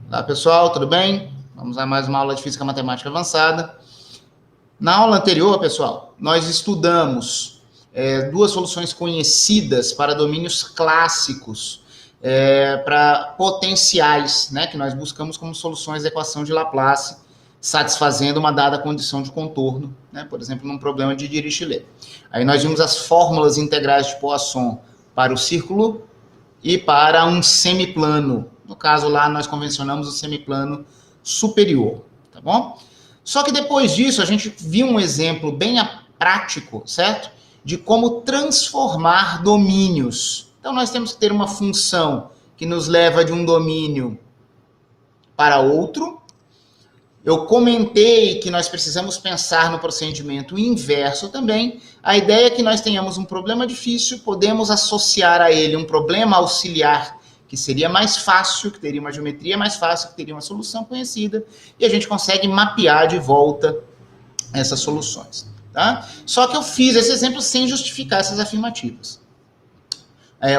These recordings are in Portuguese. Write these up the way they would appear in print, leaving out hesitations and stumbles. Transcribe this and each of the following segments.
Olá, pessoal, tudo bem? Vamos a mais uma aula de Física Matemática Avançada. Na aula anterior, pessoal, nós estudamos duas soluções conhecidas para domínios clássicos, para potenciais, né, que nós buscamos como soluções da equação de Laplace, satisfazendo uma dada condição de contorno, né, por exemplo, num problema de Dirichlet. Aí nós vimos as fórmulas integrais de Poisson para o círculo e para um semiplano. No caso lá, nós convencionamos o semiplano superior, tá bom? Só que depois disso, a gente viu um exemplo bem prático, certo? De como transformar domínios. Então, nós temos que ter uma função que nos leva de um domínio para outro. Eu comentei que nós precisamos pensar no procedimento inverso também. A ideia é que nós tenhamos um problema difícil, podemos associar a ele um problema auxiliar que seria mais fácil, que teria uma geometria mais fácil, que teria uma solução conhecida, e a gente consegue mapear de volta essas soluções. Tá? Só que eu fiz esse exemplo sem justificar essas afirmativas.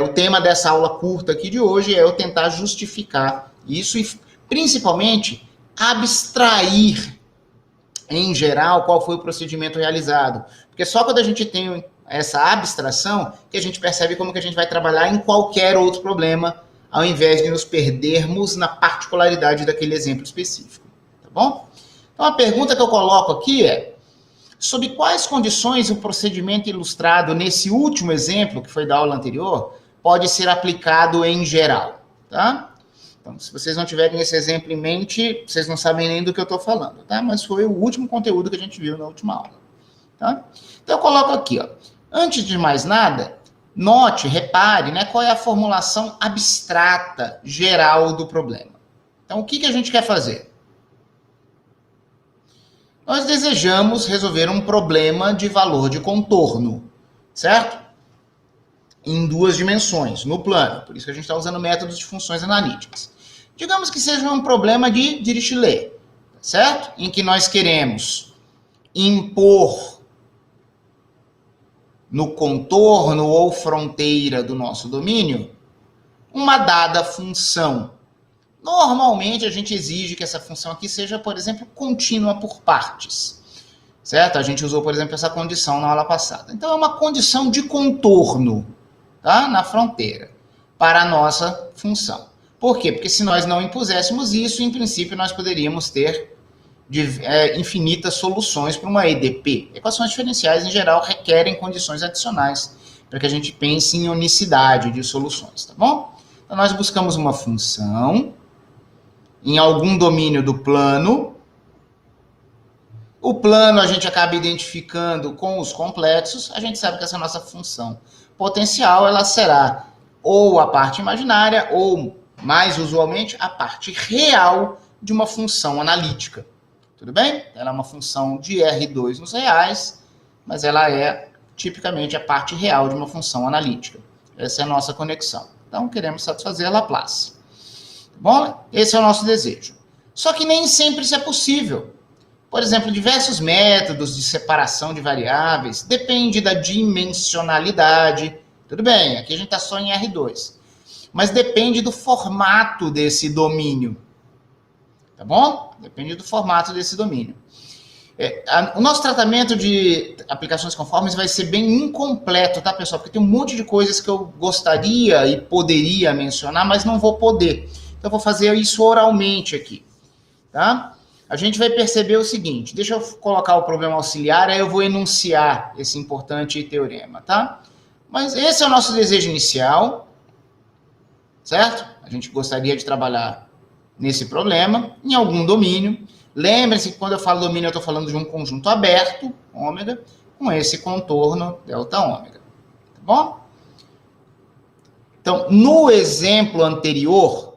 O tema dessa aula curta aqui de hoje é eu tentar justificar isso e, principalmente, abstrair, em geral, qual foi o procedimento realizado. Porque só quando a gente tem essa abstração que a gente percebe como que a gente vai trabalhar em qualquer outro problema, ao invés de nos perdermos na particularidade daquele exemplo específico. Tá bom? Então, a pergunta que eu coloco aqui é: sob quais condições o procedimento ilustrado nesse último exemplo, que foi da aula anterior, pode ser aplicado em geral? Tá? Então, se vocês não tiverem esse exemplo em mente, vocês não sabem nem do que eu estou falando, tá? Mas foi o último conteúdo que a gente viu na última aula. Tá? Então, eu coloco aqui, ó. Antes de mais nada, note, repare, né, qual é a formulação abstrata, geral do problema. Então, o que a gente quer fazer? Nós desejamos resolver um problema de valor de contorno, certo? Em duas dimensões, no plano. Por isso que a gente está usando métodos de funções analíticas. Digamos que seja um problema de Dirichlet, certo? Em que nós queremos impor no contorno ou fronteira do nosso domínio uma dada função. Normalmente, a gente exige que essa função aqui seja, por exemplo, contínua por partes, certo? A gente usou, por exemplo, essa condição na aula passada. Então, é uma condição de contorno, tá? Na fronteira, para a nossa função. Por quê? Porque se nós não impuséssemos isso, em princípio, nós poderíamos ter infinitas soluções para uma EDP. Equações diferenciais, em geral, requerem condições adicionais para que a gente pense em unicidade de soluções, tá bom? Então, nós buscamos uma função em algum domínio do plano. O plano a gente acaba identificando com os complexos. A gente sabe que essa nossa função potencial, ela será ou a parte imaginária ou, mais usualmente, a parte real de uma função analítica. Tudo bem? Ela é uma função de R2 nos reais, mas ela é tipicamente a parte real de uma função analítica. Essa é a nossa conexão. Então, queremos satisfazer a Laplace. Tá bom? Esse é o nosso desejo. Só que nem sempre isso é possível. Por exemplo, diversos métodos de separação de variáveis, depende da dimensionalidade. Tudo bem, aqui a gente está só em R2. Mas depende do formato desse domínio. Tá bom? Depende do formato desse domínio. O nosso tratamento de aplicações conformes vai ser bem incompleto, tá, pessoal? Porque tem um monte de coisas que eu gostaria e poderia mencionar, mas não vou poder. Então, eu vou fazer isso oralmente aqui, tá? A gente vai perceber o seguinte, deixa eu colocar o problema auxiliar, aí eu vou enunciar esse importante teorema, tá? Mas esse é o nosso desejo inicial, certo? A gente gostaria de trabalhar nesse problema, em algum domínio. Lembre-se que quando eu falo domínio, eu estou falando de um conjunto aberto, ômega, com esse contorno, delta ômega. Tá bom? Então, no exemplo anterior,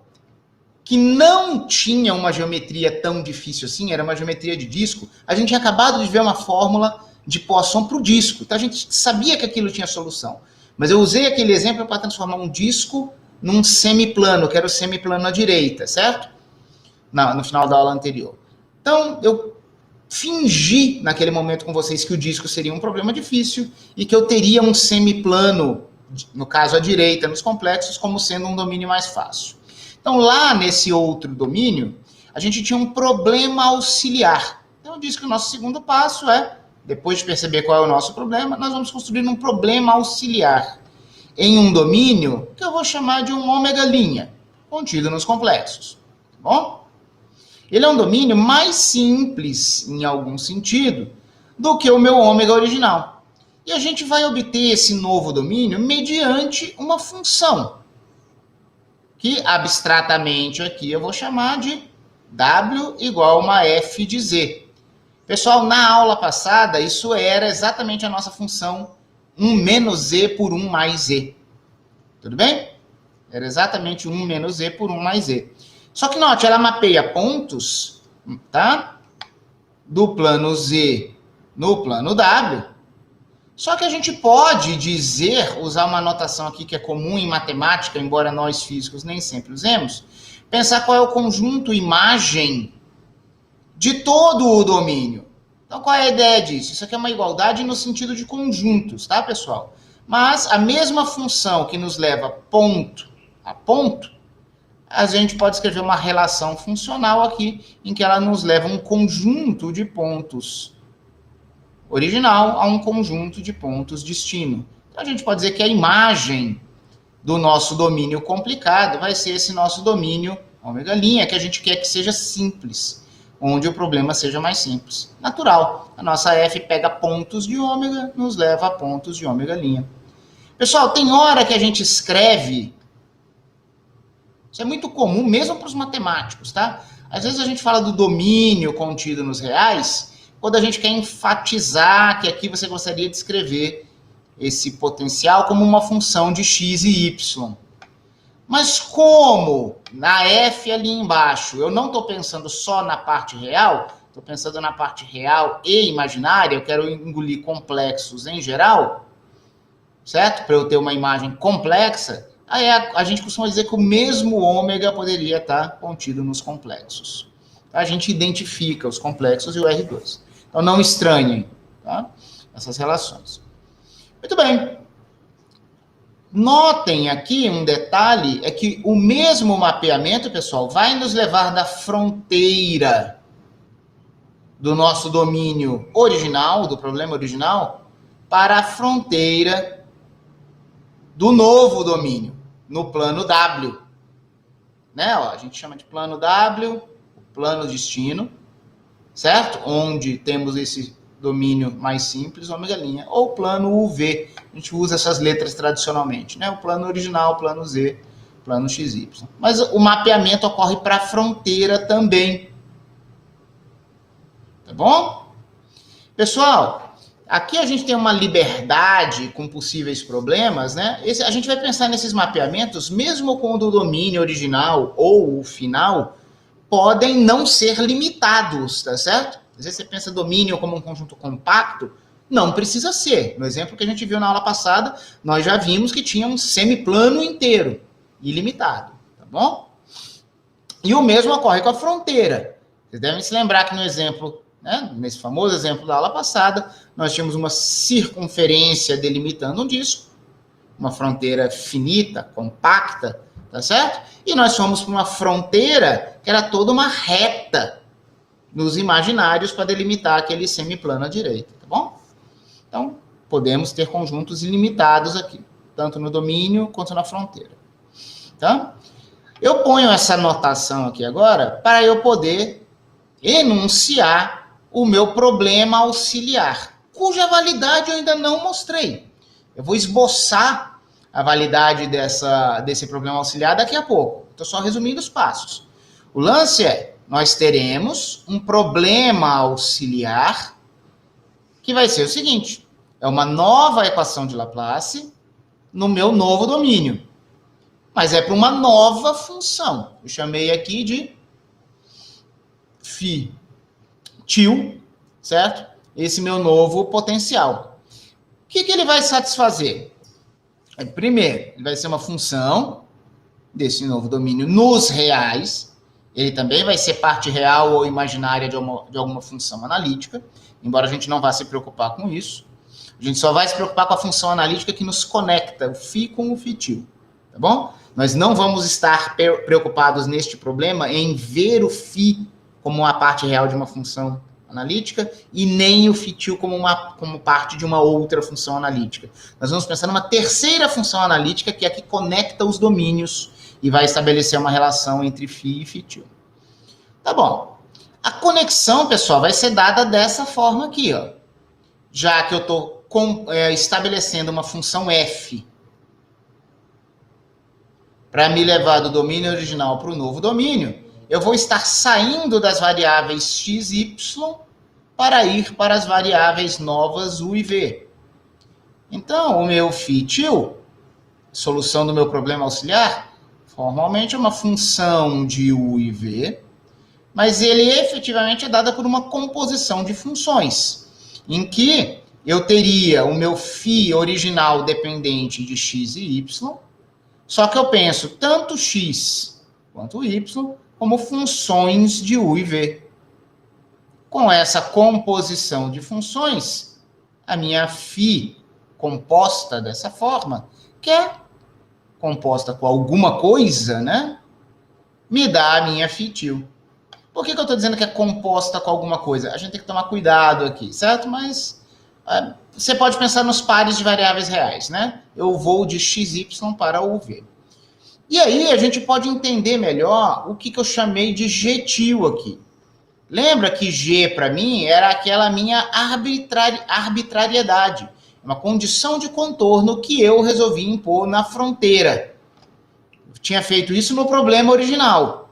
que não tinha uma geometria tão difícil assim, era uma geometria de disco, a gente tinha acabado de ver uma fórmula de Poisson para o disco. Então, a gente sabia que aquilo tinha solução. Mas eu usei aquele exemplo para transformar um disco num semiplano, que era o semiplano à direita, certo? No final da aula anterior. Então, eu fingi naquele momento com vocês que o disco seria um problema difícil e que eu teria um semiplano, no caso à direita, nos complexos, como sendo um domínio mais fácil. Então, lá nesse outro domínio, a gente tinha um problema auxiliar. Então, eu disse que o nosso segundo passo é, depois de perceber qual é o nosso problema, nós vamos construir um problema auxiliar em um domínio que eu vou chamar de um ômega' contido nos complexos. Tá bom? Ele é um domínio mais simples, em algum sentido, do que o meu ômega original. E a gente vai obter esse novo domínio mediante uma função, que abstratamente aqui eu vou chamar de W igual a uma f de z. Pessoal, na aula passada, isso era exatamente a nossa função 1 menos z por 1 mais z. Tudo bem? Era exatamente 1 menos z por 1 mais z. Só que note, ela mapeia pontos, tá? Do plano z no plano w. Só que a gente pode dizer, usar uma notação aqui que é comum em matemática, embora nós físicos nem sempre usemos, pensar qual é o conjunto imagem de todo o domínio. Então, qual é a ideia disso? Isso aqui é uma igualdade no sentido de conjuntos, tá, pessoal? Mas a mesma função que nos leva ponto a ponto, a gente pode escrever uma relação funcional aqui, em que ela nos leva um conjunto de pontos original a um conjunto de pontos destino. Então, a gente pode dizer que a imagem do nosso domínio complicado vai ser esse nosso domínio ômega', que a gente quer que seja simples, onde o problema seja mais simples. Natural. A nossa f pega pontos de ômega, nos leva a pontos de ômega'. Pessoal, tem hora que a gente escreve, isso é muito comum mesmo para os matemáticos, tá? Às vezes a gente fala do domínio contido nos reais, quando a gente quer enfatizar que aqui você gostaria de escrever esse potencial como uma função de x e y. Mas como na f ali embaixo eu não estou pensando só na parte real, estou pensando na parte real e imaginária, eu quero engolir complexos em geral, certo? Para eu ter uma imagem complexa, aí a gente costuma dizer que o mesmo ômega poderia estar contido nos complexos. A gente identifica os complexos e o R2. Então, não estranhem, tá? Essas relações. Muito bem. Notem aqui um detalhe, é que o mesmo mapeamento, pessoal, vai nos levar da fronteira do nosso domínio original, do problema original, para a fronteira do novo domínio, no plano W. Né? Ó, a gente chama de plano W, o plano destino, certo? Onde temos esse domínio mais simples, ômega', ou plano UV. A gente usa essas letras tradicionalmente, né? O plano original, o plano Z, o plano XY. Mas o mapeamento ocorre para a fronteira também. Tá bom? Pessoal, aqui a gente tem uma liberdade com possíveis problemas, né? A gente vai pensar nesses mapeamentos, mesmo quando o domínio original ou o final podem não ser limitados, tá certo? Às vezes você pensa domínio como um conjunto compacto, não precisa ser. No exemplo que a gente viu na aula passada, nós já vimos que tinha um semiplano inteiro, ilimitado, tá bom? E o mesmo ocorre com a fronteira. Vocês devem se lembrar que no exemplo, né, nesse famoso exemplo da aula passada, nós tínhamos uma circunferência delimitando um disco, uma fronteira finita, compacta, tá certo? E nós fomos para uma fronteira que era toda uma reta nos imaginários para delimitar aquele semiplano à direita, tá bom? Então, podemos ter conjuntos ilimitados aqui, tanto no domínio quanto na fronteira. Tá? Eu ponho essa notação aqui agora para eu poder enunciar o meu problema auxiliar, cuja validade eu ainda não mostrei. Eu vou esboçar a validade desse problema auxiliar daqui a pouco. Estou só resumindo os passos. O lance é, nós teremos um problema auxiliar que vai ser o seguinte, é uma nova equação de Laplace no meu novo domínio, mas é para uma nova função. Eu chamei aqui de φ til, certo? Esse meu novo potencial. O que ele vai satisfazer? Primeiro, ele vai ser uma função desse novo domínio nos reais. Ele também vai ser parte real ou imaginária de alguma função analítica, embora a gente não vá se preocupar com isso. A gente só vai se preocupar com a função analítica que nos conecta, o φ com o φ til, tá bom? Nós não vamos estar preocupados neste problema em ver o φ como uma parte real de uma função analítica e nem o φ como parte de uma outra função analítica. Nós vamos pensar numa terceira função analítica, que é a que conecta os domínios e vai estabelecer uma relação entre φ e φ. Tá bom. A conexão, pessoal, vai ser dada dessa forma aqui, ó. Já que eu estou estabelecendo uma função f para me levar do domínio original para o novo domínio, eu vou estar saindo das variáveis x e y para ir para as variáveis novas u e v. Então, o meu φ, solução do meu problema auxiliar, formalmente é uma função de u e v, mas ele efetivamente é dado por uma composição de funções, em que eu teria o meu φ original dependente de x e y, só que eu penso tanto x quanto y como funções de u e v. Com essa composição de funções, a minha φ composta dessa forma, que é composta com alguma coisa, né? Me dá a minha φ. Por que eu estou dizendo que é composta com alguma coisa? A gente tem que tomar cuidado aqui, certo? Mas você pode pensar nos pares de variáveis reais, né? Eu vou de xy para uv. E aí a gente pode entender melhor o que eu chamei de g-til aqui. Lembra que g, para mim, era aquela minha arbitrariedade. Uma condição de contorno que eu resolvi impor na fronteira. Eu tinha feito isso no problema original.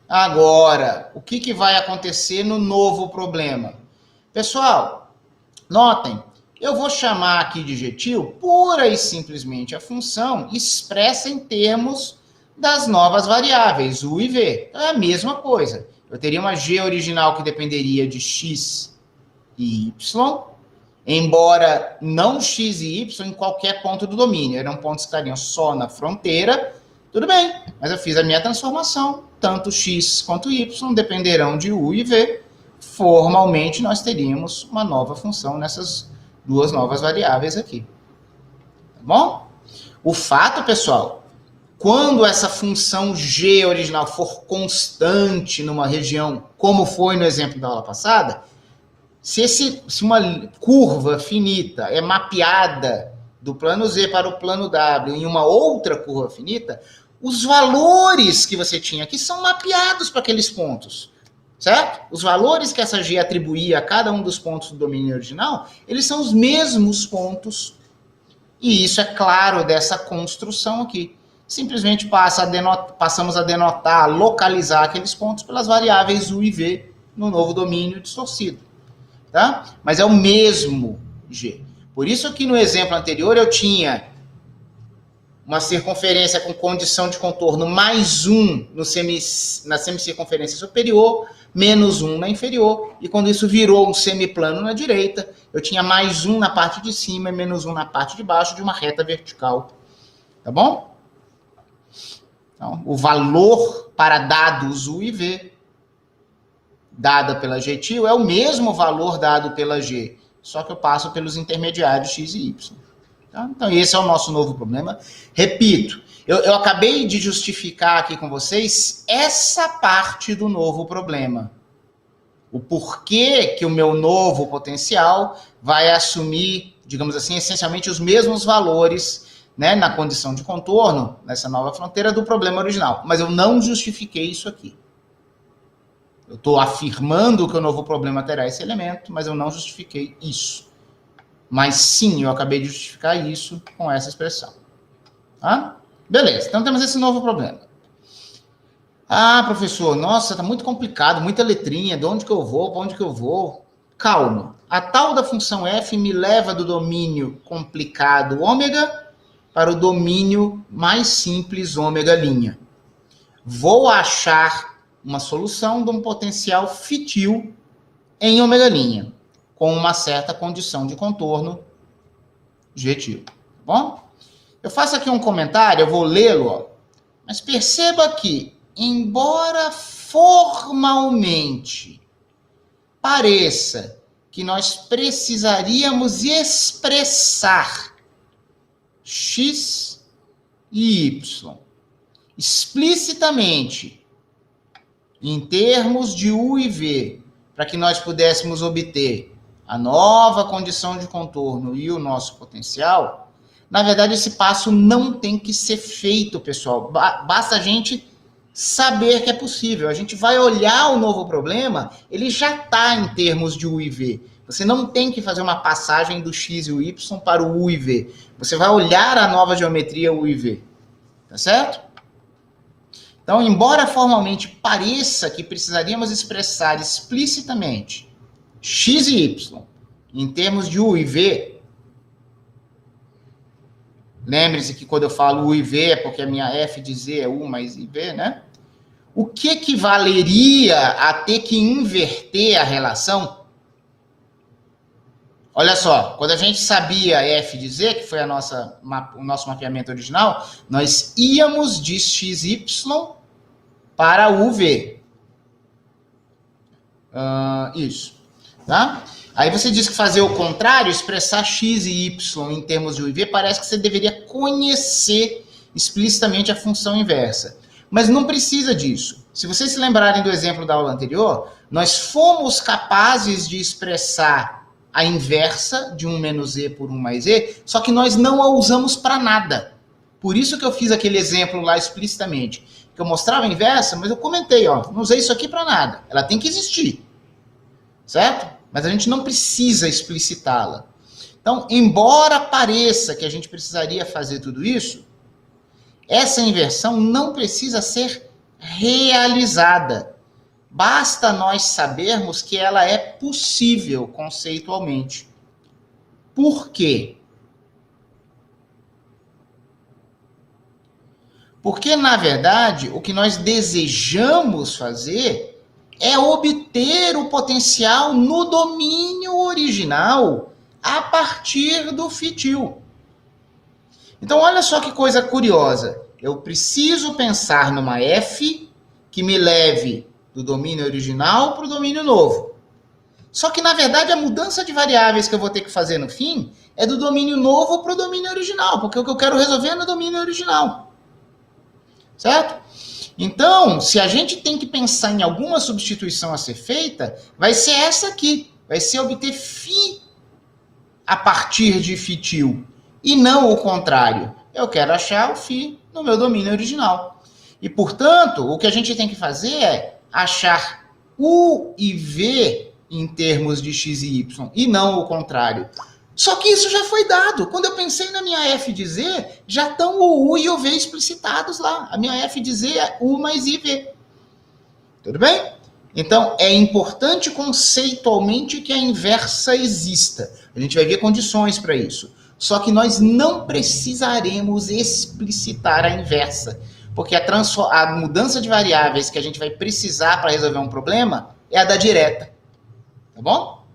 Agora, o que vai acontecer no novo problema? Pessoal, notem, eu vou chamar aqui de g-til pura e simplesmente a função expressa em termos das novas variáveis, u e v. Então é a mesma coisa. Eu teria uma g original que dependeria de x e y, embora não x e y em qualquer ponto do domínio. Eram pontos que estariam só na fronteira. Tudo bem, mas eu fiz a minha transformação. Tanto x quanto y dependerão de u e v. Formalmente, nós teríamos uma nova função nessas duas novas variáveis aqui. Tá bom? O fato, pessoal, quando essa função g original for constante numa região, como foi no exemplo da aula passada, se uma curva finita é mapeada do plano z para o plano w em uma outra curva finita, os valores que você tinha aqui são mapeados para aqueles pontos, certo? Os valores que essa g atribuía a cada um dos pontos do domínio original, eles são os mesmos pontos. E isso é claro dessa construção aqui. Simplesmente passamos a denotar, localizar aqueles pontos pelas variáveis u e v no novo domínio distorcido. Tá? Mas é o mesmo g. Por isso que no exemplo anterior eu tinha uma circunferência com condição de contorno mais 1 na semicircunferência superior, menos 1 na inferior, e quando isso virou um semiplano na direita, eu tinha mais 1 na parte de cima e menos 1 na parte de baixo de uma reta vertical. Tá bom? Então, o valor para dados u e v, dada pela g-til, é o mesmo valor dado pela g, só que eu passo pelos intermediários x e y. Tá? Então, esse é o nosso novo problema. Repito, eu acabei de justificar aqui com vocês essa parte do novo problema. O porquê que o meu novo potencial vai assumir, digamos assim, essencialmente os mesmos valores, né, na condição de contorno, nessa nova fronteira, do problema original. Mas eu não justifiquei isso aqui. Eu estou afirmando que o novo problema terá esse elemento, mas eu não justifiquei isso. Mas sim, eu acabei de justificar isso com essa expressão. Tá? Beleza, então temos esse novo problema. Ah, professor, nossa, está muito complicado, muita letrinha, de onde que eu vou, para onde que eu vou? Calma. A tal da função f me leva do domínio complicado ômega para o domínio mais simples ômega'. Vou achar uma solução de um potencial φ em ômega', com uma certa condição de contorno g-til. Tá bom? Eu faço aqui um comentário, eu vou lê-lo, ó, mas perceba que, embora formalmente pareça que nós precisaríamos expressar x e y, explicitamente, em termos de u e v, para que nós pudéssemos obter a nova condição de contorno e o nosso potencial, na verdade, esse passo não tem que ser feito, pessoal. Basta a gente saber que é possível. A gente vai olhar o novo problema, ele já está em termos de u e v. Você não tem que fazer uma passagem do x e o y para o u e v. Você vai olhar a nova geometria u e v. Tá certo? Então, embora formalmente pareça que precisaríamos expressar explicitamente x e y em termos de u e v, lembre-se que quando eu falo u e v é porque a minha f de z é u mais iv, né? O que equivaleria a ter que inverter a relação? Olha só, quando a gente sabia f de z, que foi o nosso mapeamento original, nós íamos de xy para uv. Isso. Tá? Aí você diz que fazer o contrário, expressar x e y em termos de u e v, parece que você deveria conhecer explicitamente a função inversa. Mas não precisa disso. Se vocês se lembrarem do exemplo da aula anterior, nós fomos capazes de expressar a inversa de 1 menos e por 1 mais e, só que nós não a usamos para nada. Por isso que eu fiz aquele exemplo lá explicitamente. Que eu mostrava a inversa, mas eu comentei, ó, não usei isso aqui para nada. Ela tem que existir. Certo? Mas a gente não precisa explicitá-la. Então, embora pareça que a gente precisaria fazer tudo isso, essa inversão não precisa ser realizada. Basta nós sabermos que ela é possível conceitualmente. Por quê? Porque, na verdade, o que nós desejamos fazer é obter o potencial no domínio original a partir do fitil. Então, olha só que coisa curiosa. Eu preciso pensar numa f que me leve do domínio original para o domínio novo. Só que, na verdade, a mudança de variáveis que eu vou ter que fazer no fim é do domínio novo para o domínio original, porque o que eu quero resolver é no domínio original. Certo? Então, se a gente tem que pensar em alguma substituição a ser feita, vai ser essa aqui. Vai ser obter φ a partir de fitil. E não o contrário. Eu quero achar o φ no meu domínio original. E, portanto, o que a gente tem que fazer é achar u e v em termos de x e y, e não o contrário. Só que isso já foi dado. Quando eu pensei na minha f de z, já estão o u e o v explicitados lá. A minha f de z é u mais iv. Tudo bem? Então, é importante conceitualmente que a inversa exista. A gente vai ver condições para isso. Só que nós não precisaremos explicitar a inversa. Porque a mudança de variáveis que a gente vai precisar para resolver um problema é a da direta. Tá bom?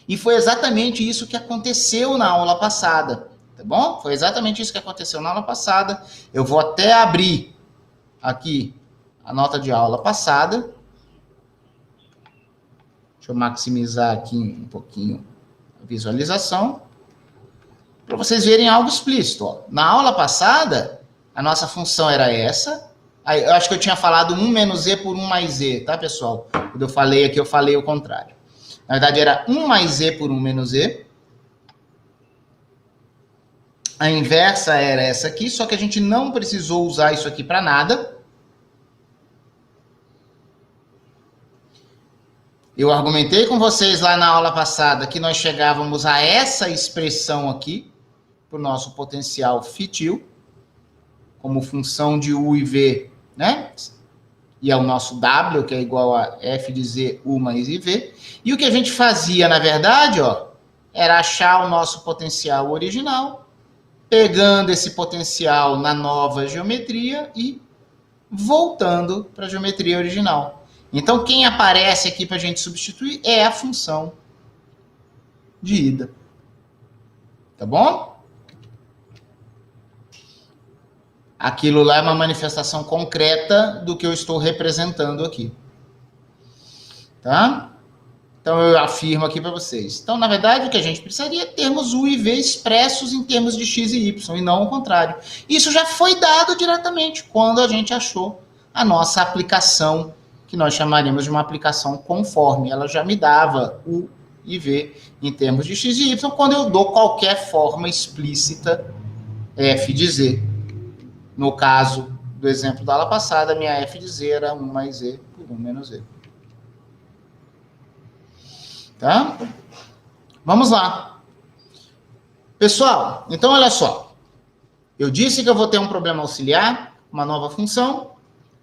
E foi exatamente isso que aconteceu na aula passada. Tá bom? Foi exatamente isso que aconteceu na aula passada. Eu vou até abrir aqui a nota de aula passada. Deixa eu maximizar aqui um pouquinho a visualização. Para vocês verem algo explícito. Ó. Na aula passada, a nossa função era essa. Aí, eu acho que eu tinha falado 1 menos e por 1 mais e, tá, pessoal? Quando eu falei aqui, eu falei o contrário. Na verdade, era 1 mais e por 1 menos e. A inversa era essa aqui, só que a gente não precisou usar isso aqui para nada. Eu argumentei com vocês lá na aula passada que nós chegávamos a essa expressão aqui, para o nosso potencial fitil, como função de u e v, né? E é o nosso w, que é igual a f de z, u mais iv. E o que a gente fazia, na verdade, ó, era achar o nosso potencial original, pegando esse potencial na nova geometria e voltando para a geometria original. Então, quem aparece aqui para a gente substituir é a função de ida. Tá bom? Aquilo lá é uma manifestação concreta do que eu estou representando aqui. Tá? Então, eu afirmo aqui para vocês. Então, na verdade, o que a gente precisaria é termos U e V expressos em termos de x e y, e não o contrário. Isso já foi dado diretamente quando a gente achou a nossa aplicação, que nós chamaríamos de uma aplicação conforme. Ela já me dava U e V em termos de x e y, quando eu dou qualquer forma explícita f de z. No caso do exemplo da aula passada, minha f de z era 1 mais e por 1 menos e. Tá? Vamos lá. Pessoal, então olha só. Eu disse que eu vou ter um problema auxiliar, uma nova função,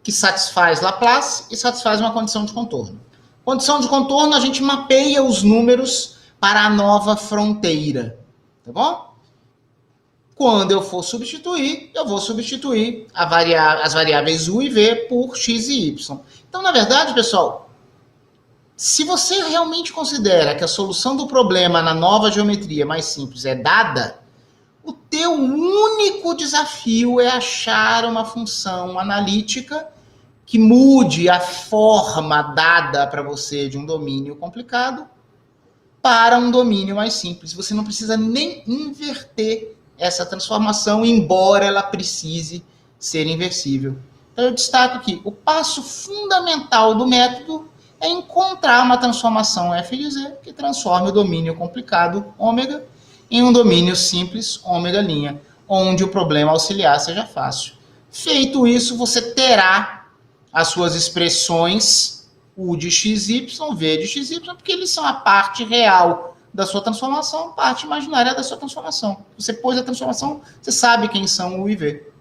que satisfaz Laplace e satisfaz uma condição de contorno. Condição de contorno, a gente mapeia os números para a nova fronteira. Tá bom? Quando eu for substituir, eu vou substituir as variáveis U e V por x e y. Então, na verdade, pessoal, se você realmente considera que a solução do problema na nova geometria mais simples é dada, o teu único desafio é achar uma função analítica que mude a forma dada para você de um domínio complicado para um domínio mais simples. Você não precisa nem inverter essa transformação, embora ela precise ser inversível. Então, eu destaco aqui, o passo fundamental do método é encontrar uma transformação f de z que transforme o domínio complicado, ômega, em um domínio simples, ômega', onde o problema auxiliar seja fácil. Feito isso, você terá as suas expressões U de xy, V de xy, porque eles são a parte real da sua transformação, parte imaginária da sua transformação. Você pôs a transformação, você sabe quem são U e V.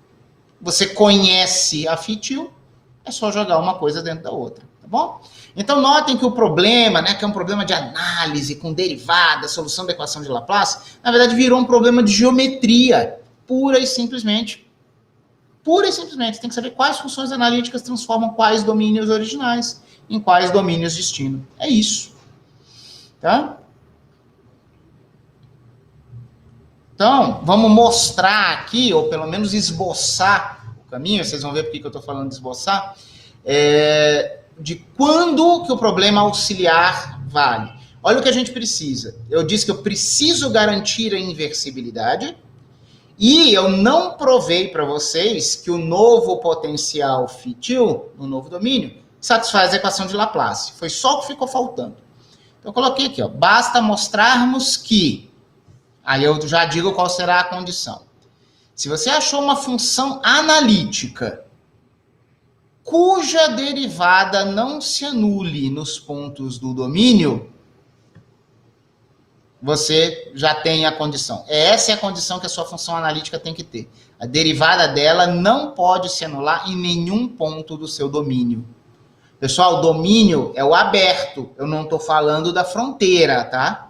Você conhece a fitil, é só jogar uma coisa dentro da outra, tá bom? Então, notem que o problema, né, que é um problema de análise com derivada, solução da equação de Laplace, na verdade virou um problema de geometria, pura e simplesmente. Pura e simplesmente. Tem que saber quais funções analíticas transformam quais domínios originais em quais domínios destino. É isso. Tá? Então, vamos mostrar aqui, ou pelo menos esboçar o caminho, vocês vão ver por que eu estou falando de esboçar, de quando que o problema auxiliar vale. Olha o que a gente precisa. Eu disse que eu preciso garantir a inversibilidade e eu não provei para vocês que o novo potencial fitil, no novo domínio, satisfaz a equação de Laplace. Foi só o que ficou faltando. Então, eu coloquei aqui, ó, basta mostrarmos que... Aí eu já digo qual será a condição. Se você achou uma função analítica cuja derivada não se anule nos pontos do domínio, você já tem a condição. Essa é a condição que a sua função analítica tem que ter. A derivada dela não pode se anular em nenhum ponto do seu domínio. Pessoal, o domínio é o aberto. Eu não estou falando da fronteira, tá?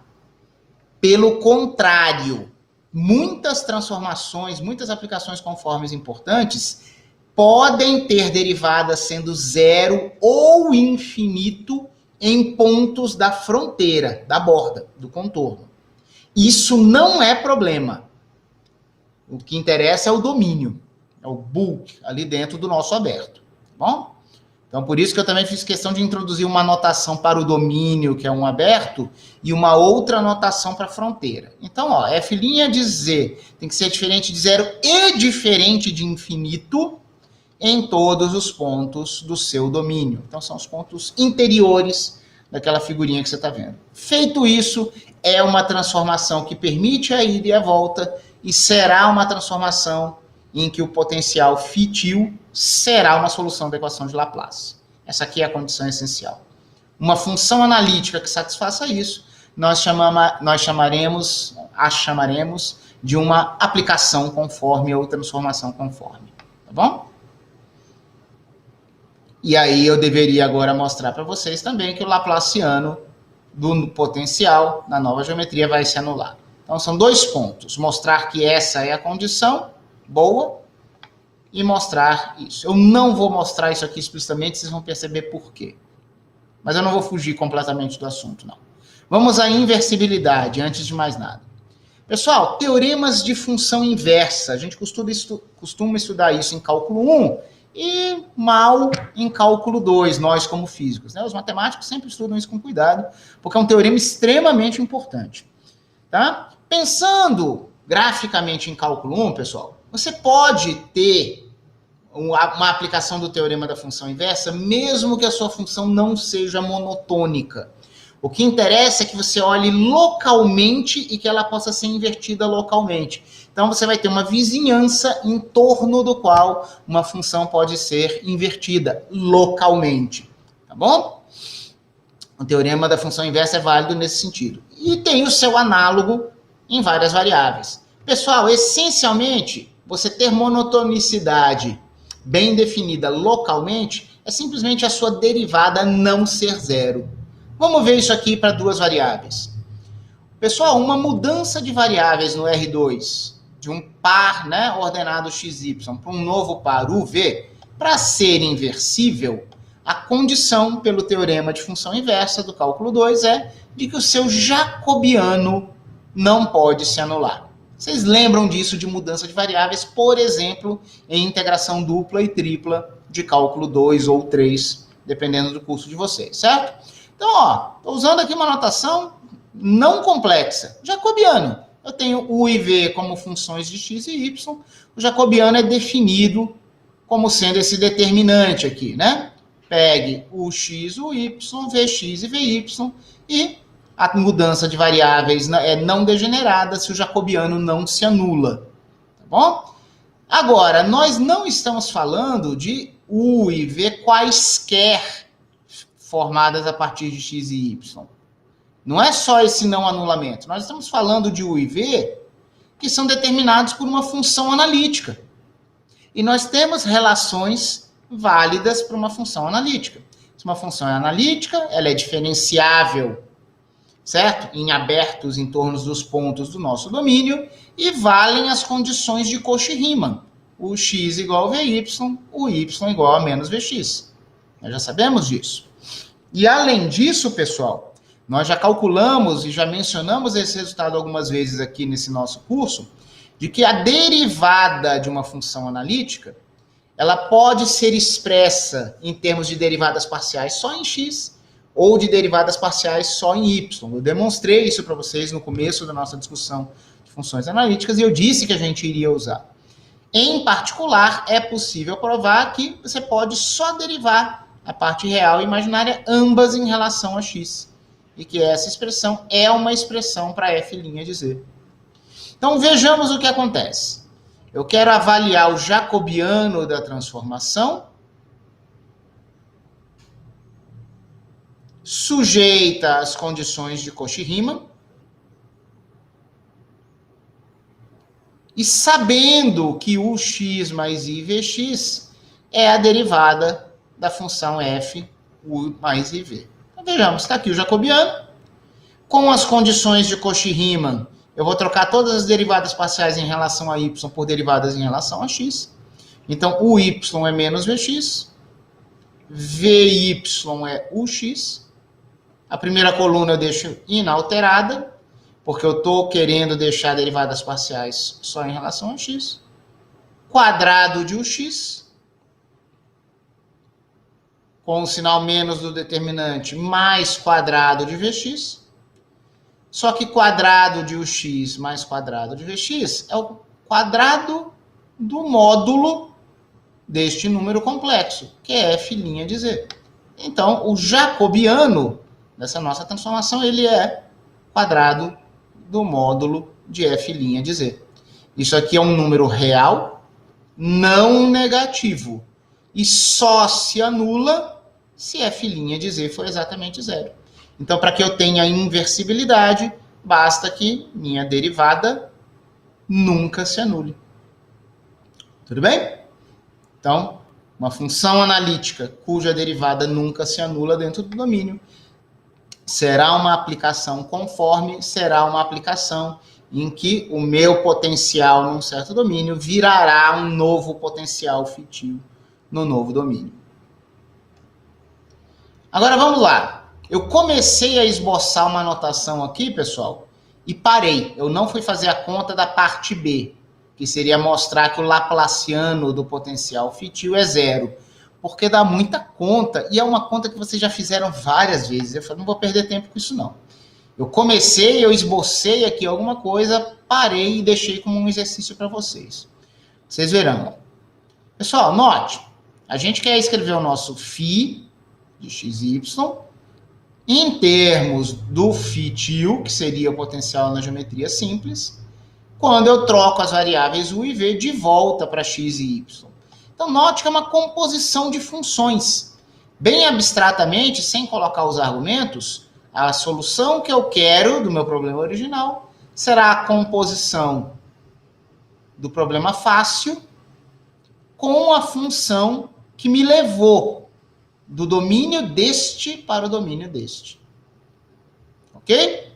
Pelo contrário, muitas transformações, muitas aplicações conformes importantes podem ter derivadas sendo zero ou infinito em pontos da fronteira, da borda, do contorno. Isso não é problema. O que interessa é o domínio, é o bulk ali dentro do nosso aberto, tá bom? Então, por isso que eu também fiz questão de introduzir uma notação para o domínio, que é um aberto, e uma outra notação para a fronteira. Então, ó, f' de z tem que ser diferente de zero e diferente de infinito em todos os pontos do seu domínio. Então, são os pontos interiores daquela figurinha que você está vendo. Feito isso, é uma transformação que permite a ida e a volta e será uma transformação em que o potencial fitil será uma solução da equação de Laplace. Essa aqui é a condição essencial. Uma função analítica que satisfaça isso, nós chamaremos de uma aplicação conforme ou transformação conforme. Tá bom? E aí eu deveria agora mostrar para vocês também que o laplaciano do potencial na nova geometria vai se anular. Então são dois pontos. Mostrar que essa é a condição boa e mostrar isso. Eu não vou mostrar isso aqui explicitamente, vocês vão perceber por quê. Mas eu não vou fugir completamente do assunto, não. Vamos à inversibilidade, antes de mais nada. Pessoal, teoremas de função inversa. A gente costuma estudar isso em cálculo 1 e mal em cálculo 2, nós como físicos, né? Os matemáticos sempre estudam isso com cuidado, porque é um teorema extremamente importante, tá? Pensando graficamente em cálculo 1, pessoal, você pode ter uma aplicação do teorema da função inversa, mesmo que a sua função não seja monotônica. O que interessa é que você olhe localmente e que ela possa ser invertida localmente. Então, você vai ter uma vizinhança em torno do qual uma função pode ser invertida localmente. Tá bom? O teorema da função inversa é válido nesse sentido. E tem o seu análogo em várias variáveis. Pessoal, essencialmente, você ter monotonicidade bem definida localmente é simplesmente a sua derivada não ser zero. Vamos ver isso aqui para duas variáveis. Pessoal, uma mudança de variáveis no R2, de um par, né, ordenado XY, para um novo par UV, para ser inversível, a condição pelo teorema de função inversa do cálculo 2 é de que o seu jacobiano não pode se anular. Vocês lembram disso de mudança de variáveis, por exemplo, em integração dupla e tripla de cálculo 2 ou 3, dependendo do curso de vocês, certo? Então, ó, estou usando aqui uma notação não complexa, jacobiano. Eu tenho U e V como funções de x e y. O jacobiano é definido como sendo esse determinante aqui, né? Pegue o x, o y, Vx e Vy, e a mudança de variáveis é não degenerada se o jacobiano não se anula. Tá bom? Agora, nós não estamos falando de U e V quaisquer formadas a partir de x e y. Não é só esse não anulamento. Nós estamos falando de U e V que são determinados por uma função analítica. E nós temos relações válidas para uma função analítica. Se uma função é analítica, ela é diferenciável, certo? Em abertos em torno dos pontos do nosso domínio, e valem as condições de Cauchy-Riemann. O x igual a Vy, o y igual a menos Vx. Nós já sabemos disso. E além disso, pessoal, nós já calculamos e já mencionamos esse resultado algumas vezes aqui nesse nosso curso, de que a derivada de uma função analítica, ela pode ser expressa em termos de derivadas parciais só em x, ou de derivadas parciais só em y. Eu demonstrei isso para vocês no começo da nossa discussão de funções analíticas, e eu disse que a gente iria usar. Em particular, é possível provar que você pode só derivar a parte real e imaginária, ambas em relação a x. E que essa expressão é uma expressão para f' de z. Então, vejamos o que acontece. Eu quero avaliar o jacobiano da transformação, sujeita às condições de Cauchy-Riemann, e sabendo que ux mais ivx é a derivada da função f, u mais iv. Então, vejamos, está aqui o jacobiano. Com as condições de Cauchy-Riemann, eu vou trocar todas as derivadas parciais em relação a y por derivadas em relação a x. Então, o y é menos vx, vy é ux. A primeira coluna eu deixo inalterada, porque eu estou querendo deixar derivadas parciais só em relação a x. Quadrado de ux, com o sinal menos do determinante, mais quadrado de Vx. Só que quadrado de ux mais quadrado de Vx é o quadrado do módulo deste número complexo, que é f' de z. Então, o jacobiano dessa nossa transformação, ele é quadrado do módulo de f' de z. Isso aqui é um número real, não negativo, e só se anula se f' de z for exatamente zero. Então, para que eu tenha inversibilidade, basta que minha derivada nunca se anule. Tudo bem? Então, uma função analítica cuja derivada nunca se anula dentro do domínio será uma aplicação conforme, será uma aplicação em que o meu potencial num certo domínio virará um novo potencial fictício no novo domínio. Agora vamos lá. Eu comecei a esboçar uma anotação aqui, pessoal, e parei. Eu não fui fazer a conta da parte B. que seria mostrar que o laplaciano do potencial fictício é zero, porque dá muita conta, e é uma conta que vocês já fizeram várias vezes. Eu falei, não vou perder tempo com isso não. Eu esbocei aqui alguma coisa, parei e deixei como um exercício para vocês. Vocês verão. Pessoal, note, a gente quer escrever o nosso φ de x e y em termos do φ-tio, que seria o potencial na geometria simples, quando eu troco as variáveis u e v de volta para x e y. Então, note que é uma composição de funções. Bem abstratamente, sem colocar os argumentos, a solução que eu quero do meu problema original será a composição do problema fácil com a função que me levou do domínio deste para o domínio deste. Ok?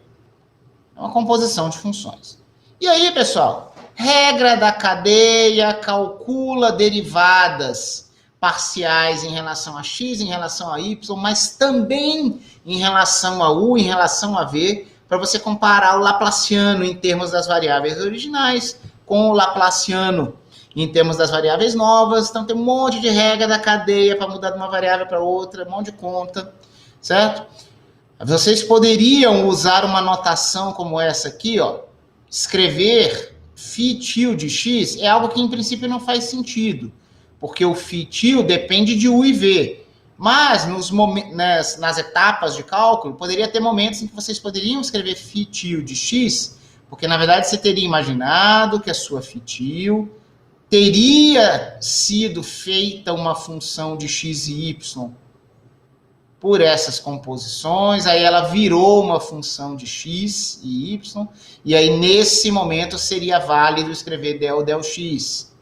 É uma composição de funções. E aí, pessoal, regra da cadeia, calcula derivadas parciais em relação a x, em relação a y, mas também em relação a u, em relação a v, para você comparar o laplaciano em termos das variáveis originais com o laplaciano em termos das variáveis novas. Então tem um monte de regra da cadeia para mudar de uma variável para outra, um monte de conta, certo? Vocês poderiam usar uma notação como essa aqui, ó. Escrever φ-tio de x é algo que em princípio não faz sentido, porque o φ-tio depende de u e v. Mas nas etapas de cálculo, poderia ter momentos em que vocês poderiam escrever φ-tio de x, porque na verdade você teria imaginado que a sua φ-tio teria sido feita uma função de x e y por essas composições, aí ela virou uma função de x e y, e aí nesse momento seria válido escrever del x.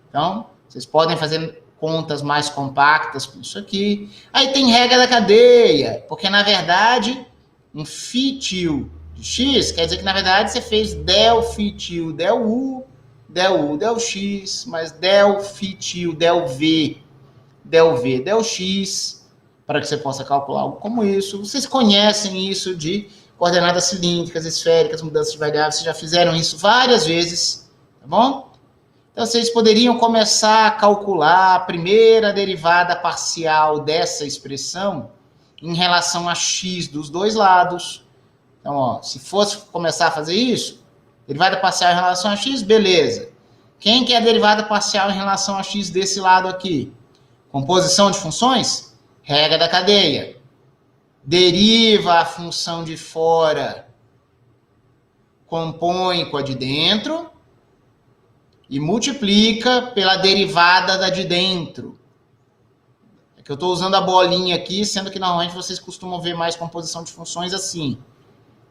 Então, vocês podem fazer contas mais compactas com isso aqui. Aí tem regra da cadeia, porque na verdade um φ-tio de x quer dizer que na verdade você fez del φ-tio del u, del x, mais del φ-tio del v, del x, para que você possa calcular algo como isso. Vocês conhecem isso de coordenadas cilíndricas, esféricas, mudanças de variáveis, vocês já fizeram isso várias vezes, tá bom? Então, vocês poderiam começar a calcular a primeira derivada parcial dessa expressão em relação a x dos dois lados. Então, ó, se fosse começar a fazer isso, derivada parcial em relação a x, beleza. Quem que é a derivada parcial em relação a x desse lado aqui? Composição de funções? Regra da cadeia. Deriva a função de fora, compõe com a de dentro e multiplica pela derivada da de dentro. É que eu estou usando a bolinha aqui, sendo que normalmente vocês costumam ver mais composição de funções assim.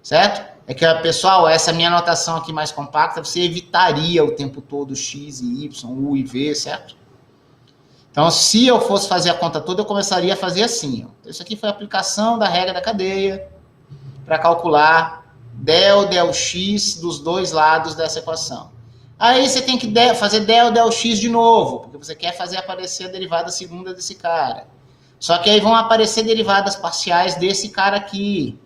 Certo? É que, pessoal, essa minha anotação aqui mais compacta, você evitaria o tempo todo x e y, u e v, certo? Então, se eu fosse fazer a conta toda, eu começaria a fazer assim. Ó. Isso aqui foi a aplicação da regra da cadeia para calcular del x dos dois lados dessa equação. Aí você tem que fazer del x de novo, porque você quer fazer aparecer a derivada segunda desse cara. Só que aí vão aparecer derivadas parciais desse cara aqui.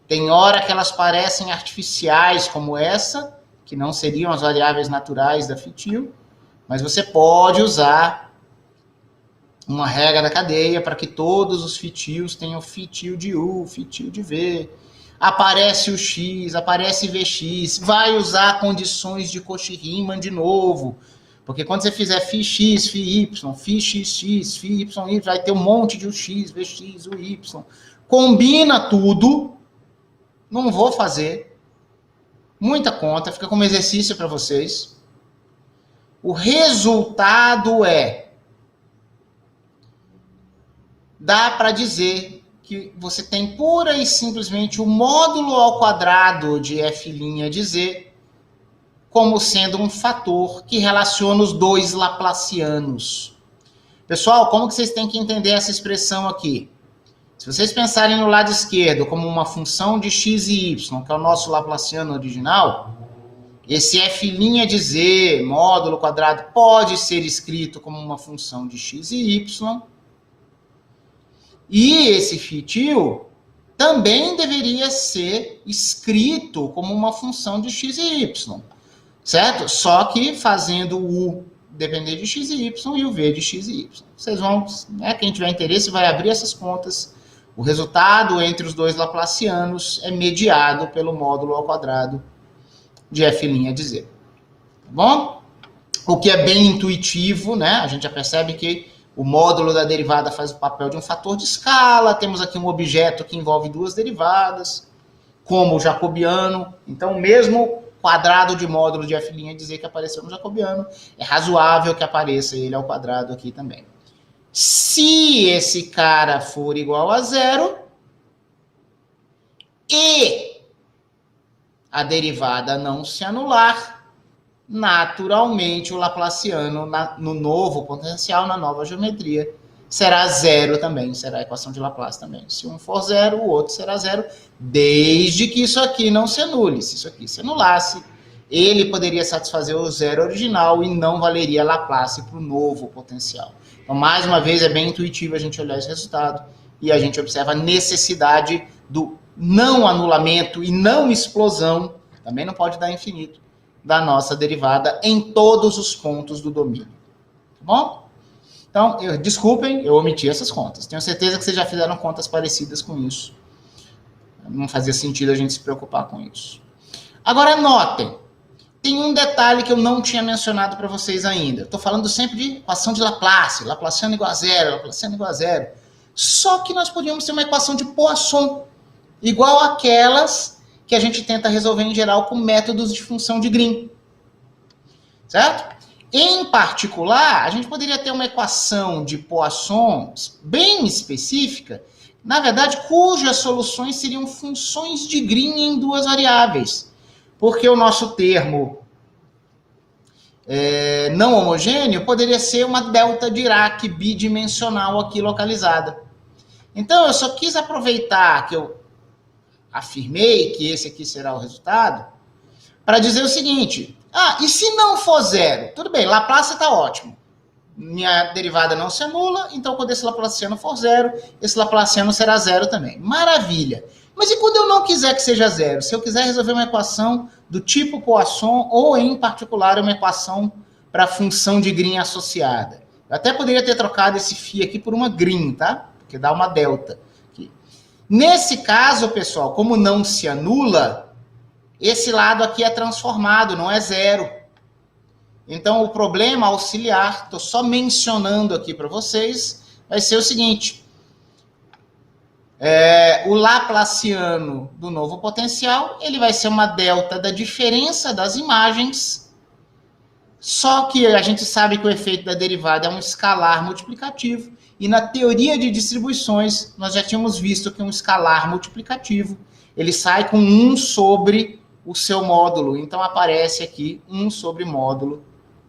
Tem hora que elas parecem artificiais, como essa, que não seriam as variáveis naturais da φ-tio, mas você pode usar uma regra da cadeia para que todos os φ-tios tenham φ-tio de u, φ-tio de v. Aparece o x, aparece vx, vai usar condições de Cauchy-Riemann de novo, porque quando você fizer φx, φy, φxx, φy, vai ter um monte de ux, vx, uy. Combina tudo. Não vou fazer muita conta, fica como exercício para vocês. O resultado dá para dizer que você tem pura e simplesmente o módulo ao quadrado de f' de z como sendo um fator que relaciona os dois laplacianos. Pessoal, como que vocês têm que entender essa expressão aqui? Se vocês pensarem no lado esquerdo como uma função de x e y, que é o nosso laplaciano original, esse f' de z, módulo quadrado, pode ser escrito como uma função de x e y. E esse φ-tio também deveria ser escrito como uma função de x e y. certo? Só que fazendo o U depender de x e y e o v de x e y. Vocês vão, né, quem tiver interesse vai abrir essas contas. O resultado entre os dois laplacianos é mediado pelo módulo ao quadrado de f' de z. Tá bom? O que é bem intuitivo, né? A gente já percebe que o módulo da derivada faz o papel de um fator de escala. Temos aqui um objeto que envolve duas derivadas, como o jacobiano. Então, o mesmo quadrado de módulo de f' de z que apareceu no jacobiano, é razoável que apareça ele ao quadrado aqui também. Se esse cara for igual a zero e a derivada não se anular, naturalmente o laplaciano no novo potencial, na nova geometria, será zero também, será a equação de Laplace também. Se um for zero, o outro será zero, desde que isso aqui não se anule. Se isso aqui se anulasse, ele poderia satisfazer o zero original e não valeria Laplace para o novo potencial. Então, mais uma vez, é bem intuitivo a gente olhar esse resultado e a gente observa a necessidade do não anulamento e não explosão, também não pode dar infinito, da nossa derivada em todos os pontos do domínio. Tá bom? Então, desculpem, eu omiti essas contas. Tenho certeza que vocês já fizeram contas parecidas com isso. Não fazia sentido a gente se preocupar com isso. Agora, notem. Tem um detalhe que eu não tinha mencionado para vocês ainda. Estou falando sempre de equação de Laplace. Laplaciano igual a zero, Laplaciano igual a zero. Só que nós podíamos ter uma equação de Poisson, igual aquelas que a gente tenta resolver em geral com métodos de função de Green. Certo? Em particular, a gente poderia ter uma equação de Poisson bem específica, na verdade, cujas soluções seriam funções de Green em duas variáveis. Porque o nosso termo não homogêneo poderia ser uma delta Dirac bidimensional aqui localizada. Então, eu só quis aproveitar que eu afirmei que esse aqui será o resultado para dizer o seguinte: e se não for zero? Tudo bem, Laplace está ótimo. Minha derivada não se anula, então quando esse Laplaciano for zero, esse Laplaciano será zero também. Maravilha! Mas e quando eu não quiser que seja zero? Se eu quiser resolver uma equação do tipo Poisson, ou em particular uma equação para função de Green associada. Eu até poderia ter trocado esse φ aqui por uma Green, tá? Porque dá uma delta. Aqui. Nesse caso, pessoal, como não se anula, esse lado aqui é transformado, não é zero. Então, o problema auxiliar, estou só mencionando aqui para vocês, vai ser o seguinte. O Laplaciano do novo potencial, ele vai ser uma delta da diferença das imagens, só que a gente sabe que o efeito da derivada é um escalar multiplicativo, e na teoria de distribuições, nós já tínhamos visto que um escalar multiplicativo, ele sai com 1 sobre o seu módulo, então aparece aqui 1 sobre módulo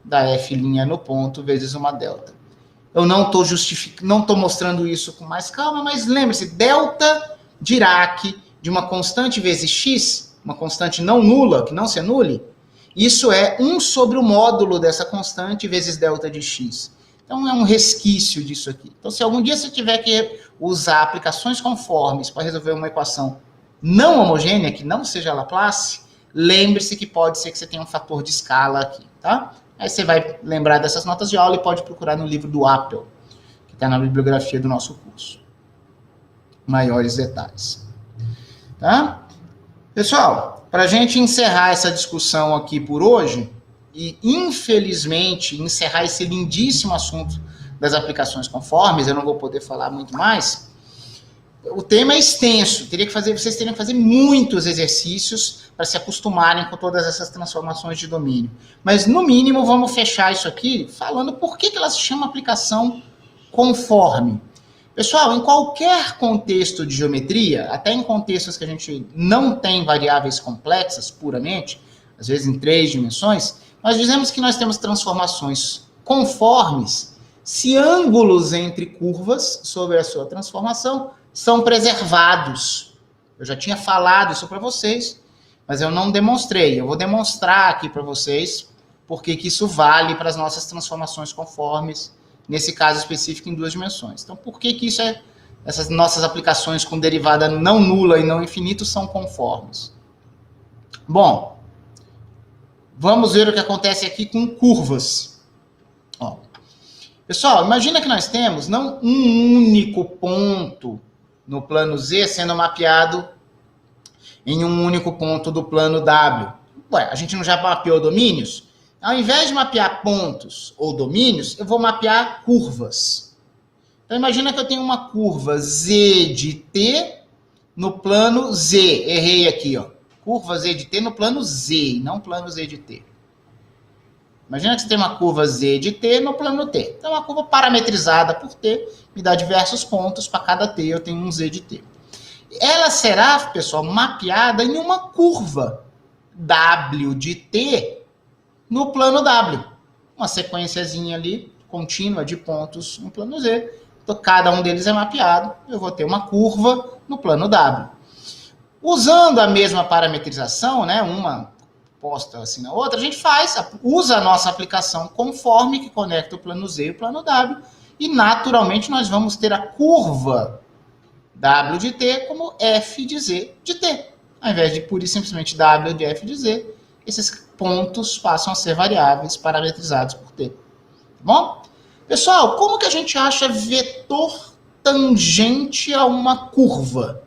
da f' no ponto vezes uma delta. Eu não estou não estou mostrando isso com mais calma, mas lembre-se, delta Dirac de uma constante vezes x, uma constante não nula, que não se anule, isso é 1 sobre o módulo dessa constante vezes delta de x. Então é um resquício disso aqui. Então se algum dia você tiver que usar aplicações conformes para resolver uma equação não homogênea, que não seja Laplace, lembre-se que pode ser que você tenha um fator de escala aqui, tá? Aí você vai lembrar dessas notas de aula e pode procurar no livro do Appel, que está na bibliografia do nosso curso. Maiores detalhes. Tá? Pessoal, para a gente encerrar essa discussão aqui por hoje, e infelizmente encerrar esse lindíssimo assunto das aplicações conformes, eu não vou poder falar muito mais, o tema é extenso, vocês teriam que fazer muitos exercícios para se acostumarem com todas essas transformações de domínio. Mas, no mínimo, vamos fechar isso aqui falando por que ela se chama aplicação conforme. Pessoal, em qualquer contexto de geometria, até em contextos que a gente não tem variáveis complexas puramente, às vezes em 3 dimensões, nós dizemos que nós temos transformações conformes se ângulos entre curvas sobre a sua transformação são preservados. Eu já tinha falado isso para vocês, mas eu não demonstrei. Eu vou demonstrar aqui para vocês porque que isso vale para as nossas transformações conformes, nesse caso específico em 2 dimensões. Então, por que isso essas nossas aplicações com derivada não nula e não infinito são conformes? Bom, Vamos ver o que acontece aqui com curvas. Ó. Pessoal, imagina que nós temos não um único ponto no plano Z sendo mapeado em um único ponto do plano W. Ué, a gente não já mapeou domínios? Ao invés de mapear pontos ou domínios, eu vou mapear curvas. Então, imagina que eu tenho uma curva Z de T no plano Z. Errei aqui, ó. Curva Z de T no plano Z, não plano Z de T. Imagina que você tem uma curva Z de T no plano T. Então, uma curva parametrizada por T me dá diversos pontos. Para cada T, eu tenho um Z de T. Ela será, pessoal, mapeada em uma curva W de T no plano W. Uma sequenciazinha ali, contínua de pontos no plano Z. Então, cada um deles é mapeado. Eu vou ter uma curva no plano W. Usando a mesma parametrização, né, uma posta assim na outra, a gente usa a nossa aplicação conforme que conecta o plano Z e o plano W, e naturalmente nós vamos ter a curva W de T como F de Z de T. Ao invés de pura e simplesmente W de F de Z, esses pontos passam a ser variáveis parametrizados por T. Tá bom? Pessoal, como que a gente acha vetor tangente a uma curva?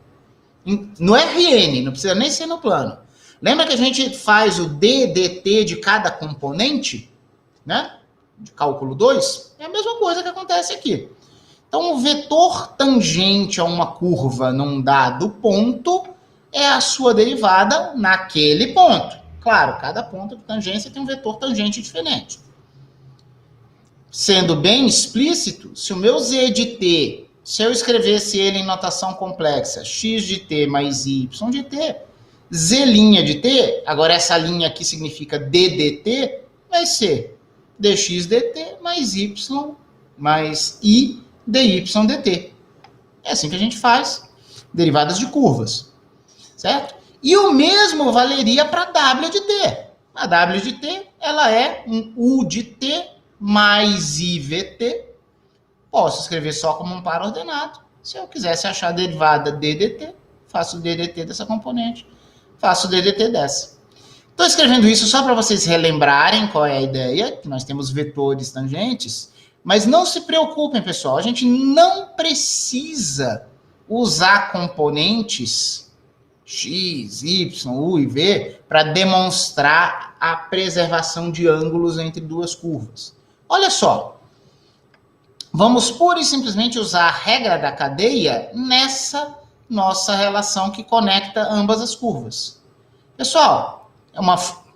No RN, não precisa nem ser no plano. Lembra que a gente faz o DDT de cada componente, né? De cálculo 2? É a mesma coisa que acontece aqui. Então, o vetor tangente a uma curva num dado ponto é a sua derivada naquele ponto. Claro, cada ponto de tangência tem um vetor tangente diferente. Sendo bem explícito, se o meu Z de T, se eu escrevesse ele em notação complexa, x de T mais y de T, Z' de T, agora essa linha aqui significa DDT, vai ser dx dt mais y mais i dy dt. É assim que a gente faz derivadas de curvas, certo? E o mesmo valeria para W de T. A W de T, ela é um U de T mais IVT. Posso escrever só como um par ordenado. Se eu quisesse achar a derivada DDT, faço o DDT dessa componente, faço o DDT dessa. Estou escrevendo isso só para vocês relembrarem qual é a ideia, que nós temos vetores tangentes, mas não se preocupem, pessoal, a gente não precisa usar componentes x, y, u e v para demonstrar a preservação de ângulos entre duas curvas. Olha só, vamos pura e simplesmente usar a regra da cadeia nessa nossa relação que conecta ambas as curvas. Pessoal,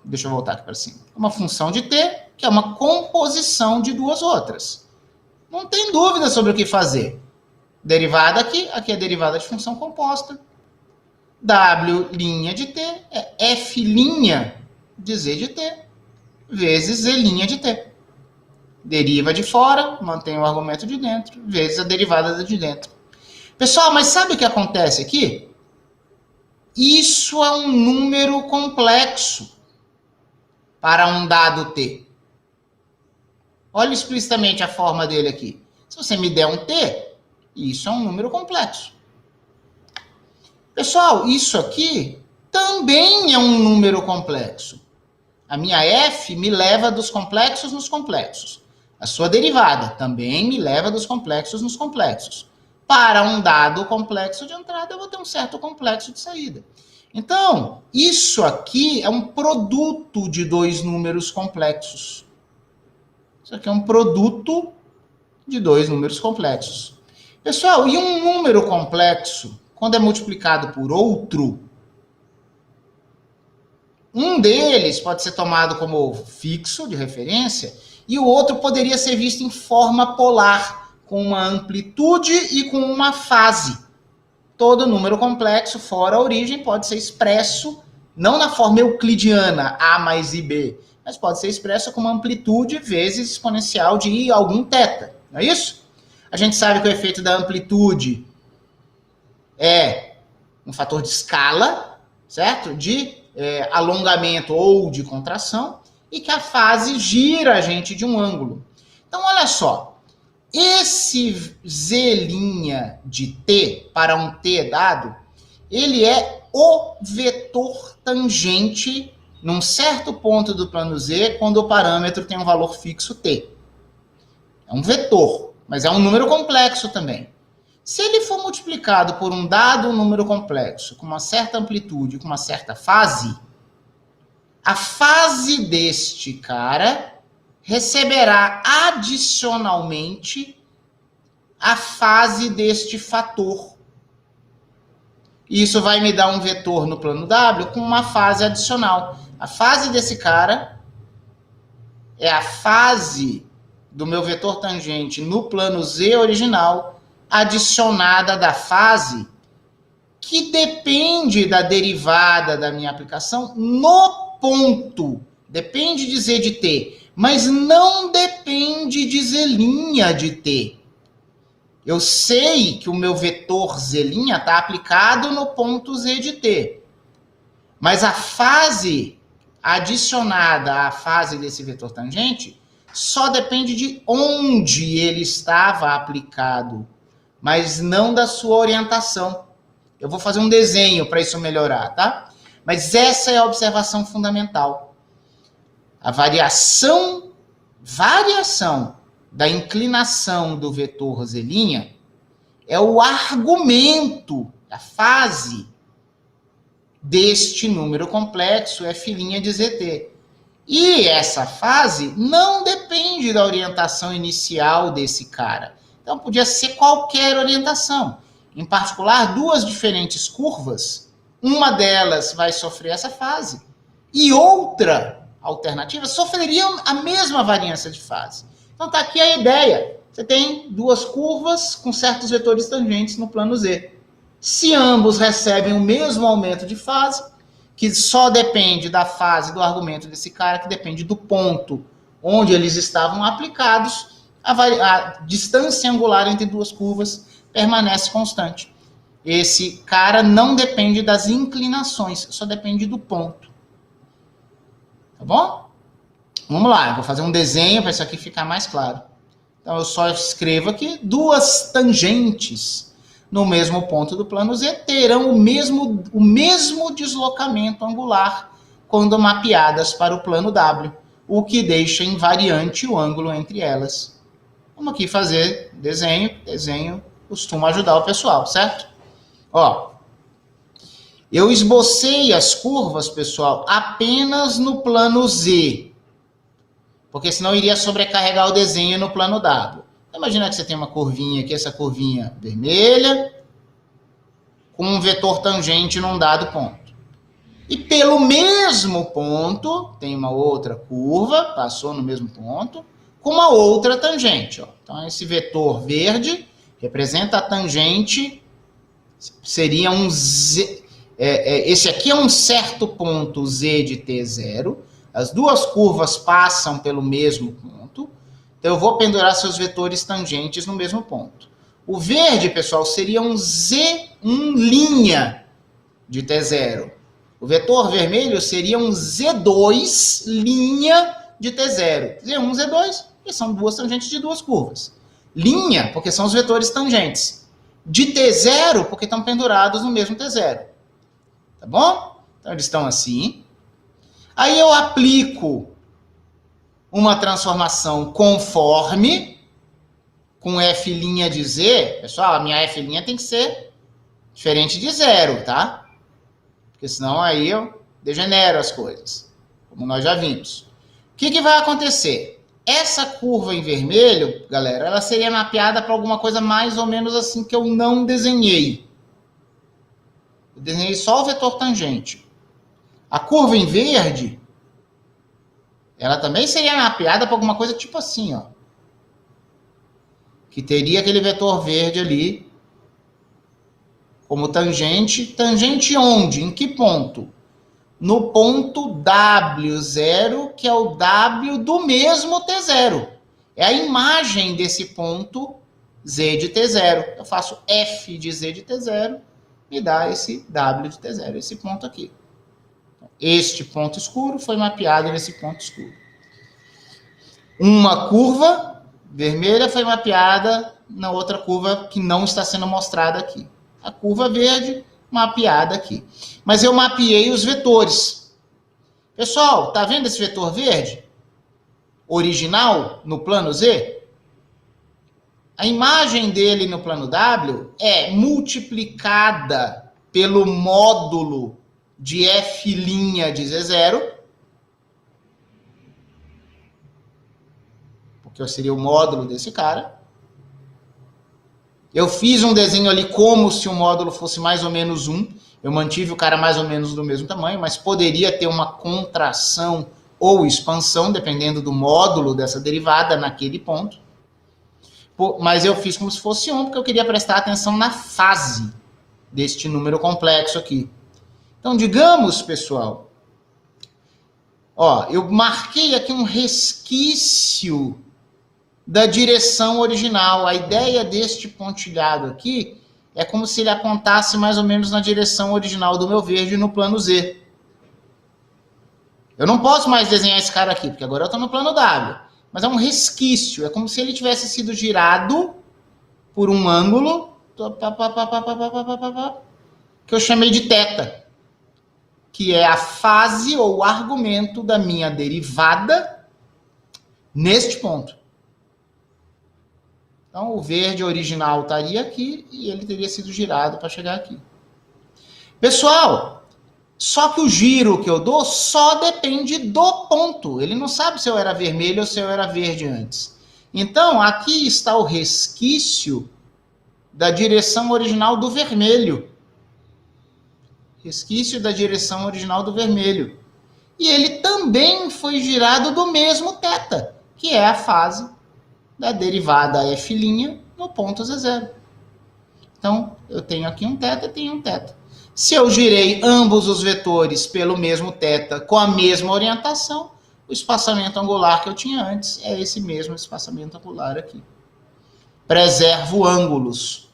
deixa eu voltar aqui para cima. Uma função de t, que é uma composição de duas outras. Não tem dúvida sobre o que fazer. Derivada aqui é derivada de função composta. W' de t é F' de z de t vezes Z' de t. Deriva de fora, mantém o argumento de dentro, vezes a derivada de dentro. Pessoal, mas sabe o que acontece aqui? Isso é um número complexo para um dado t. Olha explicitamente a forma dele aqui. Se você me der um t, isso é um número complexo. Pessoal, isso aqui também é um número complexo. A minha f me leva dos complexos nos complexos. A sua derivada também me leva dos complexos nos complexos. Para um dado complexo de entrada, eu vou ter um certo complexo de saída. Então, isso aqui é um produto de dois números complexos. Isso aqui é um produto de dois números complexos. Pessoal, e um número complexo, quando é multiplicado por outro, um deles pode ser tomado como fixo, de referência, e o outro poderia ser visto em forma polar, com uma amplitude e com uma fase. Todo número complexo, fora a origem, pode ser expresso, não na forma euclidiana, A mais IB, mas pode ser expresso como amplitude vezes exponencial de algum θ, não é isso? A gente sabe que o efeito da amplitude é um fator de escala, certo? De alongamento ou de contração, e que a fase gira a gente de um ângulo. Então, olha só, esse Z' de t para um t dado, ele é o vetor tangente num certo ponto do plano Z quando o parâmetro tem um valor fixo t. É um vetor, mas é um número complexo também. Se ele for multiplicado por um dado número complexo com uma certa amplitude, com uma certa fase, a fase deste cara receberá adicionalmente a fase deste fator. Isso vai me dar um vetor no plano W com uma fase adicional. A fase desse cara é a fase do meu vetor tangente no plano Z original, adicionada da fase que depende da derivada da minha aplicação no ponto. Depende de Z de T, mas não depende de Z' de T. Eu sei que o meu vetor Z' está aplicado no ponto Z de T. Mas a fase adicionada à fase desse vetor tangente só depende de onde ele estava aplicado, mas não da sua orientação. Eu vou fazer um desenho para isso melhorar, tá? Mas essa é a observação fundamental. A variação da inclinação do vetor Z' é o argumento, a fase deste número complexo f' de ZT. E essa fase não depende da orientação inicial desse cara. Então, podia ser qualquer orientação. Em particular, duas diferentes curvas, uma delas vai sofrer essa fase e outra alternativa sofreria a mesma variância de fase. Então, está aqui a ideia. Você tem duas curvas com certos vetores tangentes no plano Z. Se ambos recebem o mesmo aumento de fase, que só depende da fase do argumento desse cara, que depende do ponto onde eles estavam aplicados, a distância angular entre duas curvas permanece constante. Esse cara não depende das inclinações, só depende do ponto. Tá bom? Vamos lá, eu vou fazer um desenho para isso aqui ficar mais claro. Então, eu só escrevo aqui duas tangentes no mesmo ponto do plano Z terão o mesmo deslocamento angular quando mapeadas para o plano W, o que deixa invariante o ângulo entre elas. Vamos aqui fazer desenho costuma ajudar o pessoal, certo? Ó, eu esbocei as curvas, pessoal, apenas no plano Z, porque senão iria sobrecarregar o desenho no plano W. Imagina que você tem uma curvinha aqui, essa curvinha vermelha, com um vetor tangente num dado ponto. E pelo mesmo ponto, tem uma outra curva, passou no mesmo ponto, com uma outra tangente. Ó. Então, esse vetor verde representa a tangente, seria um Z. Esse aqui é um certo ponto Z de T0. As duas curvas passam pelo mesmo ponto. Então, eu vou pendurar seus vetores tangentes no mesmo ponto. O verde, pessoal, seria um Z1' de T0. O vetor vermelho seria um Z2' de T0. Z1, Z2, que são duas tangentes de duas curvas. Linha, porque são os vetores tangentes. De T0, porque estão pendurados no mesmo T0. Tá bom? Então, eles estão assim. Aí eu aplico uma transformação conforme com f' de z. Pessoal, a minha f' tem que ser diferente de zero, tá? Porque senão aí eu degenero as coisas, como nós já vimos. O que vai acontecer? Essa curva em vermelho, galera, ela seria mapeada para alguma coisa mais ou menos assim que eu não desenhei. Eu desenhei só o vetor tangente. A curva em verde, ela também seria mapeada para alguma coisa tipo assim, ó. Que teria aquele vetor verde ali como tangente. Tangente onde? Em que ponto? No ponto W0, que é o W do mesmo T0. É a imagem desse ponto Z de T0. Eu faço F de Z de T0 e dá esse W de T0, esse ponto aqui. Este ponto escuro foi mapeado nesse ponto escuro. Uma curva vermelha foi mapeada na outra curva que não está sendo mostrada aqui. A curva verde mapeada aqui. Mas eu mapeei os vetores. Pessoal, tá vendo esse vetor verde? Original no plano Z? A imagem dele no plano W é multiplicada pelo módulo de F' de Z0, porque seria o módulo desse cara. Eu fiz um desenho ali como se o módulo fosse mais ou menos 1. Eu mantive o cara mais ou menos do mesmo tamanho, mas poderia ter uma contração ou expansão, dependendo do módulo dessa derivada naquele ponto. Mas eu fiz como se fosse 1, porque eu queria prestar atenção na fase deste número complexo aqui. Então, digamos, pessoal, ó, eu marquei aqui um resquício da direção original. A ideia deste pontilhado aqui é como se ele apontasse mais ou menos na direção original do meu verde no plano Z. Eu não posso mais desenhar esse cara aqui, porque agora eu estou no plano W. Mas é um resquício, é como se ele tivesse sido girado por um ângulo que eu chamei de θ, que é a fase ou o argumento da minha derivada neste ponto. Então, o verde original estaria aqui e ele teria sido girado para chegar aqui. Pessoal, só que o giro que eu dou só depende do ponto. Ele não sabe se eu era vermelho ou se eu era verde antes. Então, aqui está o resquício da direção original do vermelho. Resquício da direção original do vermelho. E ele também foi girado do mesmo θ, que é a fase da derivada F' no ponto Z0. Então, eu tenho aqui um θ e tenho um θ. Se eu girei ambos os vetores pelo mesmo θ com a mesma orientação, o espaçamento angular que eu tinha antes é esse mesmo espaçamento angular aqui. Preservo ângulos.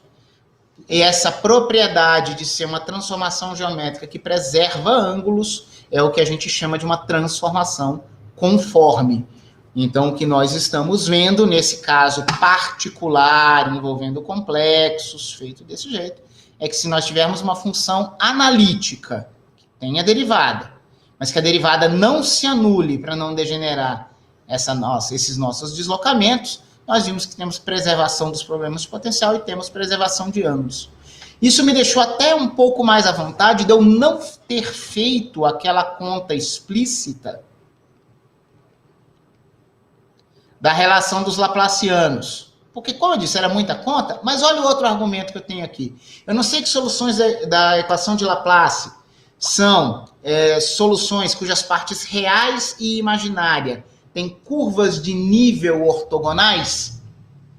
E essa propriedade de ser uma transformação geométrica que preserva ângulos é o que a gente chama de uma transformação conforme. Então, o que nós estamos vendo, nesse caso particular, envolvendo complexos, feito desse jeito, é que se nós tivermos uma função analítica, que tem a derivada, mas que a derivada não se anule para não degenerar esses nossos deslocamentos, nós vimos que temos preservação dos problemas de potencial e temos preservação de ângulos. Isso me deixou até um pouco mais à vontade de eu não ter feito aquela conta explícita da relação dos laplacianos. Porque, como eu disse, era muita conta, mas olha o outro argumento que eu tenho aqui. Eu não sei que soluções da equação de Laplace são soluções cujas partes reais e imaginária têm curvas de nível ortogonais.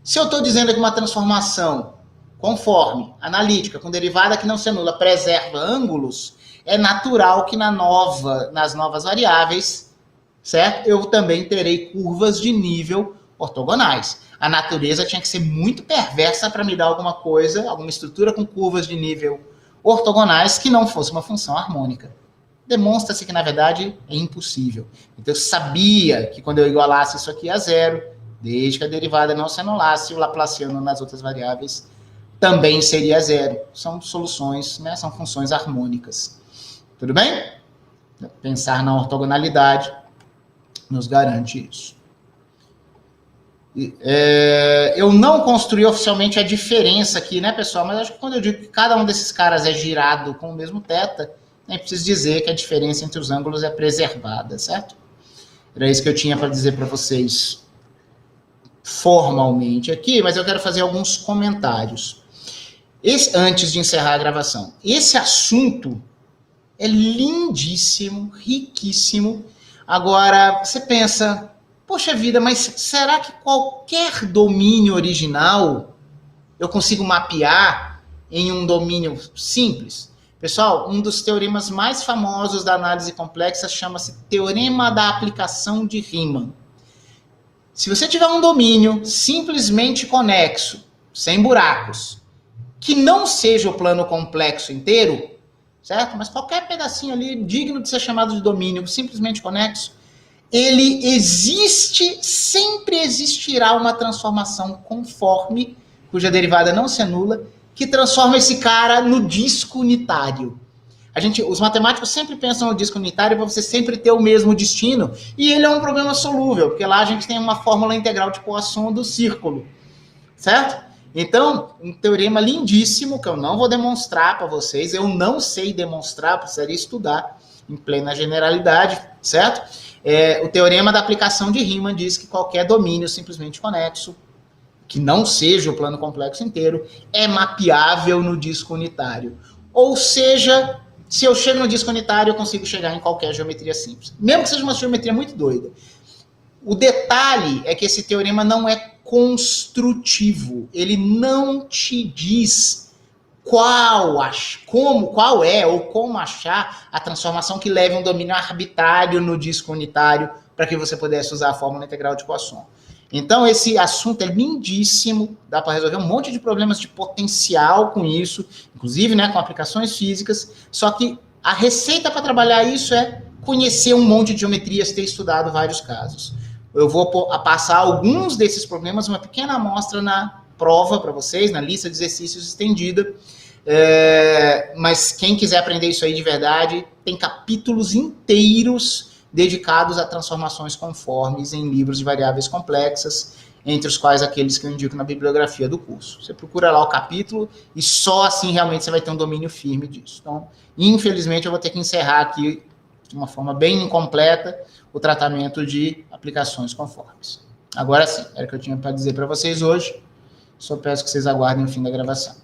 Se eu estou dizendo que uma transformação conforme, analítica, com derivada que não se anula, preserva ângulos, é natural que nas novas variáveis, certo? Eu também terei curvas de nível ortogonais. A natureza tinha que ser muito perversa para me dar alguma coisa, alguma estrutura com curvas de nível ortogonais que não fosse uma função harmônica. Demonstra-se que, na verdade, é impossível. Então, eu sabia que quando eu igualasse isso aqui a zero, desde que a derivada não se anulasse, o laplaciano nas outras variáveis também seria zero. São soluções, né? São funções harmônicas. Tudo bem? Pensar na ortogonalidade nos garante isso. Eu não construí oficialmente a diferença aqui, né, pessoal? Mas acho que quando eu digo que cada um desses caras é girado com o mesmo θ, nem preciso dizer que a diferença entre os ângulos é preservada, certo? Era isso que eu tinha para dizer para vocês formalmente aqui, mas eu quero fazer alguns comentários. Antes de encerrar a gravação. Esse assunto é lindíssimo, riquíssimo. Agora, você pensa, poxa vida, mas será que qualquer domínio original eu consigo mapear em um domínio simples? Pessoal, um dos teoremas mais famosos da análise complexa chama-se Teorema da Aplicação de Riemann. Se você tiver um domínio simplesmente conexo, sem buracos, que não seja o plano complexo inteiro, certo? Mas qualquer pedacinho ali digno de ser chamado de domínio simplesmente conexo, ele existe, sempre existirá uma transformação conforme, cuja derivada não se anula, que transforma esse cara no disco unitário. Os matemáticos sempre pensam no disco unitário para você sempre ter o mesmo destino, e ele é um problema solúvel, porque lá a gente tem uma fórmula integral de Poisson do círculo, certo? Então, um teorema lindíssimo, que eu não vou demonstrar para vocês, eu não sei demonstrar, precisaria estudar em plena generalidade, certo? O teorema da aplicação de Riemann diz que qualquer domínio simplesmente conexo, que não seja o plano complexo inteiro, é mapeável no disco unitário. Ou seja, se eu chego no disco unitário, eu consigo chegar em qualquer geometria simples. Mesmo que seja uma geometria muito doida. O detalhe é que esse teorema não é construtivo. Ele não te diz qual é ou como achar a transformação que leve um domínio arbitrário no disco unitário para que você pudesse usar a fórmula integral de Poisson. Então, esse assunto é lindíssimo, dá para resolver um monte de problemas de potencial com isso, inclusive, né, com aplicações físicas, só que a receita para trabalhar isso é conhecer um monte de geometrias, ter estudado vários casos. Eu vou passar alguns desses problemas, uma pequena amostra na prova para vocês, na lista de exercícios estendida, mas quem quiser aprender isso aí de verdade, tem capítulos inteiros dedicados a transformações conformes em livros de variáveis complexas, entre os quais aqueles que eu indico na bibliografia do curso. Você procura lá o capítulo e só assim realmente você vai ter um domínio firme disso. Então, infelizmente, eu vou ter que encerrar aqui de uma forma bem incompleta o tratamento de aplicações conformes. Agora sim, era o que eu tinha para dizer para vocês hoje. Só peço que vocês aguardem o fim da gravação.